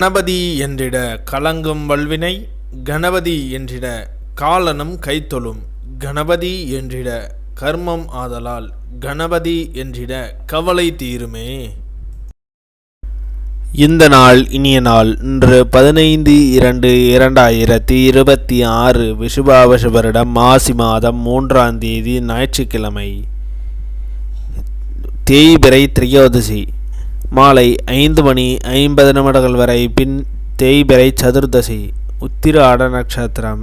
கணபதி என்றிட கலங்கும் வல்வினை, கணபதி என்றிட காலனும் கைத்தொழும், கணபதி என்றிட கர்மம் ஆதலால், கணபதி என்றிட கவலை தீருமே. இந்த நாள் இனிய நாள். இன்று 15/2/2026 விஷுபாவசு வருடம் மாசி மாதம் 3ஆம் தேதி ஞாயிற்றுக்கிழமை. தேய்பிறை திரையோதசி மாலை 5:50 வரை. பின் தேய்பிறை சதுர்தசி உத்திராட நட்சத்திரம்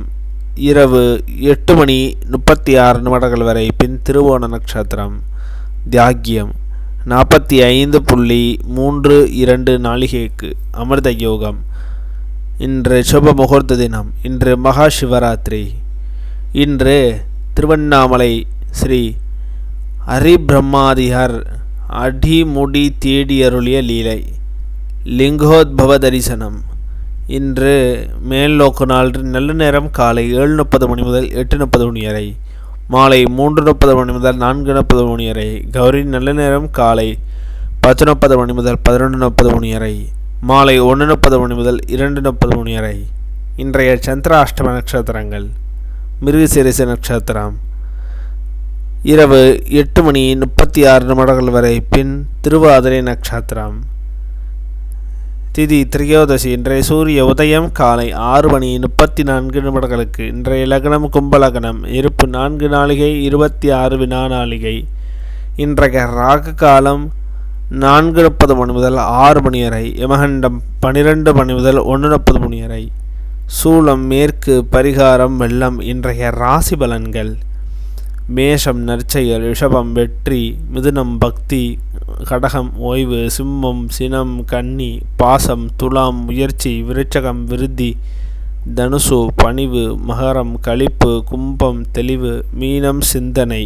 இரவு 8:36 வரை. பின் திருவோண நட்சத்திரம் தியாகியம் 45.32 நாளிகைக்கு அமிர்த யோகம். இன்று சுப முகூர்த்த தினம். இன்று மகா சிவராத்திரி. இன்று திருவண்ணாமலை ஸ்ரீ ஹரிபிரம்மாதிகர் அடிமுடி தேடியருளிய லீலை லிங்கோத்பவ தரிசனம். இன்று மேல்நோக்கு நாள். நல்ல நேரம் காலை 7:30 முதல் 8:30 வரை. மாலை 3:30 முதல் 4:30 வரை. கௌரி நல்ல நேரம் காலை 10:30 முதல் 11:30 வரை. மாலை 1:30 முதல் 2:30 வரை. இன்றைய சந்திராஷ்டம நட்சத்திரங்கள்: மிருகசீரிஷ நட்சத்திரம் இரவு 8:36 வரை. பின் திருவாதிரை நட்சத்திரம். திதி திரையோதசி. இன்றைய சூரிய உதயம் காலை 6:34 இன்றைய லக்னம் கும்பலக்னம். இருப்பு 4 நாளிகை 26 வினாநாளிகை. இன்றைய ராகு காலம் 4:30 முதல் 6 வரை. யமகண்டம் 12 முதல் 1:30 வரை. சூலம் மேற்கு. பரிகாரம் வெள்ளம். இன்றைய ராசி பலன்கள்: மேஷம் நற்செயல், ரிஷபம் வெற்றி, மிதுனம் பக்தி, கடகம் ஓய்வு, சிம்மம் சினம் கன்னி, பாசம் துலாம் முயற்சி, விருச்சகம் விருத்தி, தனுசு பணிவு, மகரம் களிப்பு, கும்பம் தெளிவு, மீனம் சிந்தனை.